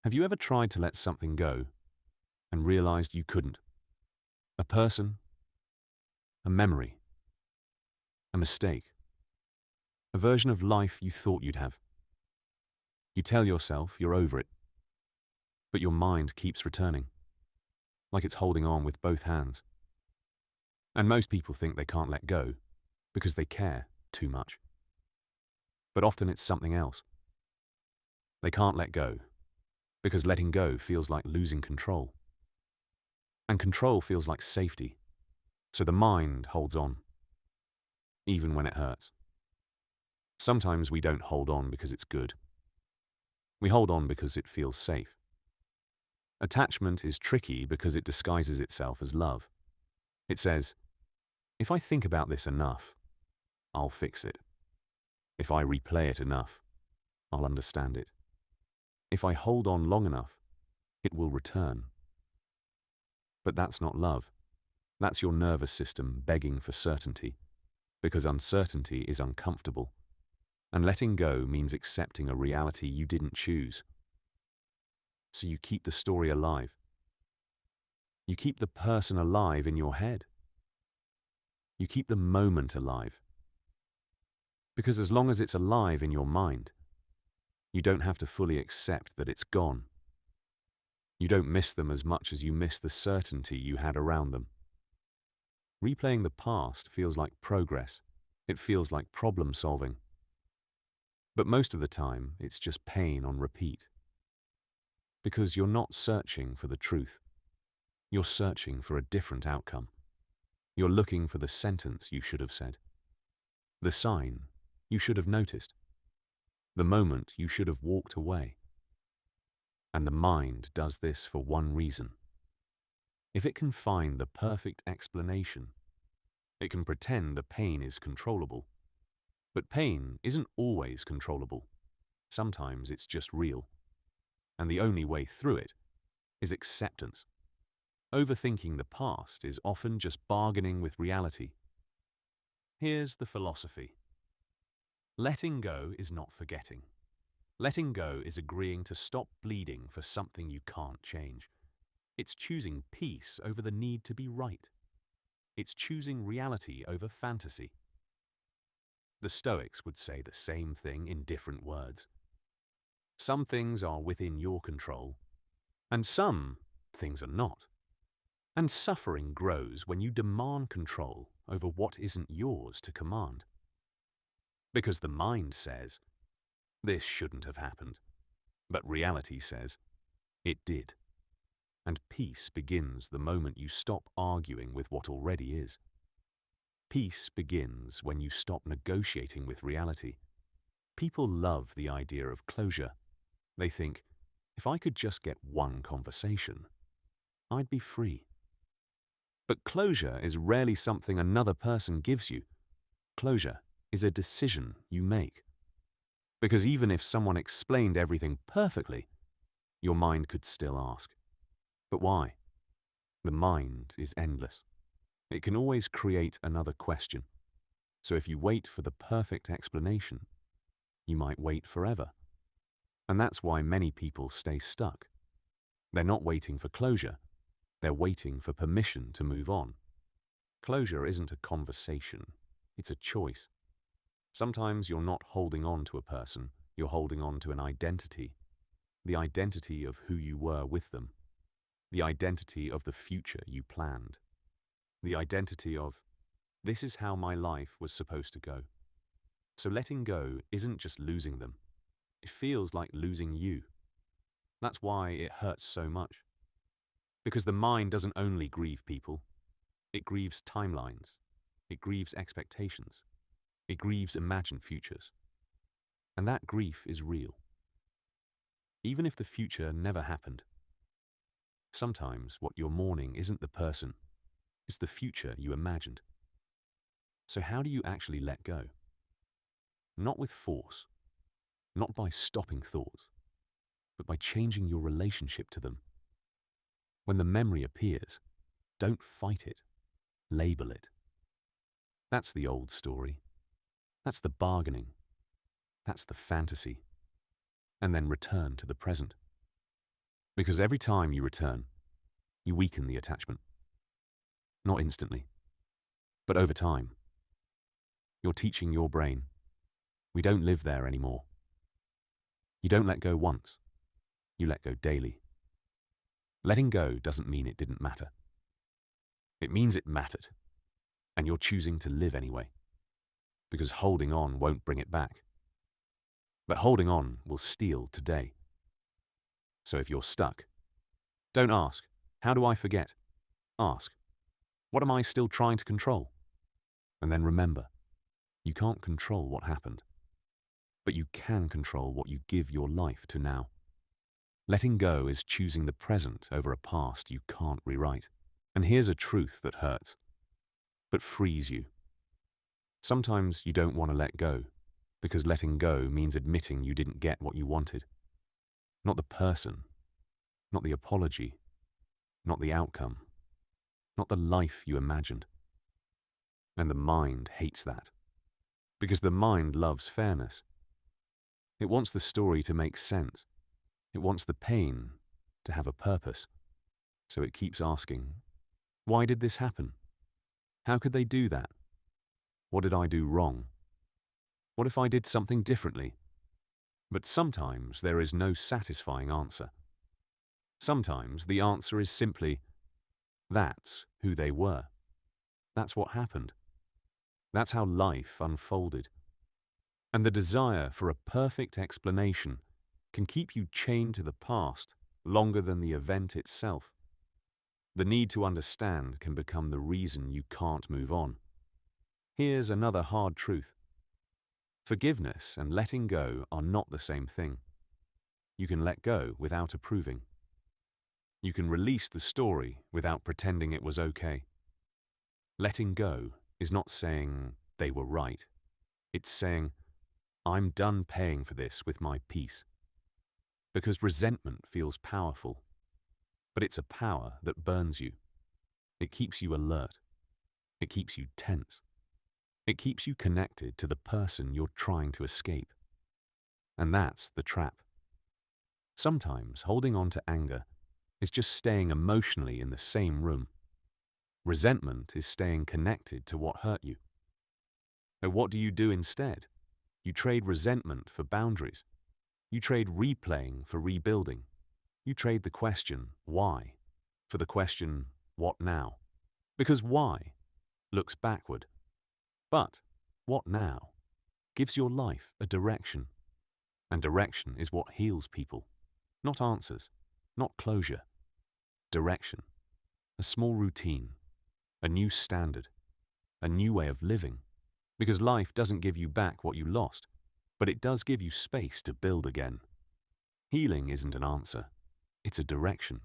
Have you ever tried to let something go and realized you couldn't? A person, a memory, a mistake, a version of life you thought you'd have. You tell yourself you're over it, but your mind keeps returning, like it's holding on with both hands. And most people think they can't let go because they care too much. But often it's something else. They can't let go because letting go feels like losing control. And control feels like safety, so the mind holds on, even when it hurts. Sometimes we don't hold on because it's good. We hold on because it feels safe. Attachment is tricky because it disguises itself as love. It says, if I think about this enough, I'll fix it. If I replay it enough, I'll understand it. If I hold on long enough, it will return. But that's not love. That's your nervous system begging for certainty, because uncertainty is uncomfortable. And letting go means accepting a reality you didn't choose. So you keep the story alive. You keep the person alive in your head. You keep the moment alive. Because as long as it's alive in your mind, you don't have to fully accept that it's gone. You don't miss them as much as you miss the certainty you had around them. Replaying the past feels like progress. It feels like problem solving. But most of the time, it's just pain on repeat. Because you're not searching for the truth. You're searching for a different outcome. You're looking for the sentence you should have said, the sign you should have noticed, the moment you should have walked away. And the mind does this for one reason. If it can find the perfect explanation, it can pretend the pain is controllable. But pain isn't always controllable. Sometimes it's just real. And the only way through it is acceptance. Overthinking the past is often just bargaining with reality. Here's the philosophy. Letting go is not forgetting. Letting go is agreeing to stop bleeding for something you can't change. It's choosing peace over the need to be right. It's choosing reality over fantasy. The Stoics would say the same thing in different words. Some things are within your control, and some things are not. And suffering grows when you demand control over what isn't yours to command. Because the mind says, this shouldn't have happened, but reality says, it did. And peace begins the moment you stop arguing with what already is. Peace begins when you stop negotiating with reality. People love the idea of closure. They think, if I could just get one conversation, I'd be free. But closure is rarely something another person gives you. Closure is a decision you make. Because even if someone explained everything perfectly, your mind could still ask, but why? The mind is endless. It can always create another question. So if you wait for the perfect explanation, you might wait forever. And that's why many people stay stuck. They're not waiting for closure. They're waiting for permission to move on. Closure isn't a conversation. It's a choice. Sometimes you're not holding on to a person. You're holding on to an identity. The identity of who you were with them. The identity of the future you planned. The identity of, this is how my life was supposed to go. So letting go isn't just losing them. It feels like losing you. That's why it hurts so much. Because the mind doesn't only grieve people. It grieves timelines. It grieves expectations. It grieves imagined futures. And that grief is real. Even if the future never happened. Sometimes what you're mourning isn't the person. It's the future you imagined. So how do you actually let go? Not with force. Not by stopping thoughts. But by changing your relationship to them. When the memory appears, don't fight it. Label it. That's the old story. That's the bargaining. That's the fantasy. And then return to the present. Because every time you return, you weaken the attachment. Not instantly, but over time. You're teaching your brain, we don't live there anymore. You don't let go once, you let go daily. Letting go doesn't mean it didn't matter. It means it mattered, and you're choosing to live anyway. Because holding on won't bring it back. But holding on will steal today. So if you're stuck, don't ask, how do I forget? Ask, what am I still trying to control? And then remember, you can't control what happened, but you can control what you give your life to now. Letting go is choosing the present over a past you can't rewrite. And here's a truth that hurts, but frees you. Sometimes you don't want to let go, because letting go means admitting you didn't get what you wanted. Not the person, not the apology, not the outcome, not the life you imagined. And the mind hates that, because the mind loves fairness. It wants the story to make sense. It wants the pain to have a purpose. So it keeps asking, why did this happen? How could they do that? What did I do wrong? What if I did something differently? But sometimes there is no satisfying answer. Sometimes the answer is simply, that's who they were. That's what happened. That's how life unfolded. And the desire for a perfect explanation can keep you chained to the past longer than the event itself. The need to understand can become the reason you can't move on. Here's another hard truth. Forgiveness and letting go are not the same thing. You can let go without approving. You can release the story without pretending it was okay. Letting go is not saying they were right. It's saying, I'm done paying for this with my peace. Because resentment feels powerful, but it's a power that burns you. It keeps you alert. It keeps you tense. It keeps you connected to the person you're trying to escape. And that's the trap. Sometimes holding on to anger is just staying emotionally in the same room. Resentment is staying connected to what hurt you. So what do you do instead? You trade resentment for boundaries. You trade replaying for rebuilding. You trade the question, why, for the question, what now? Because why looks backward. But what now gives your life a direction. And direction is what heals people. Not answers, not closure. Direction. A small routine. A new standard. A new way of living. Because life doesn't give you back what you lost, but it does give you space to build again. Healing isn't an answer. It's a direction.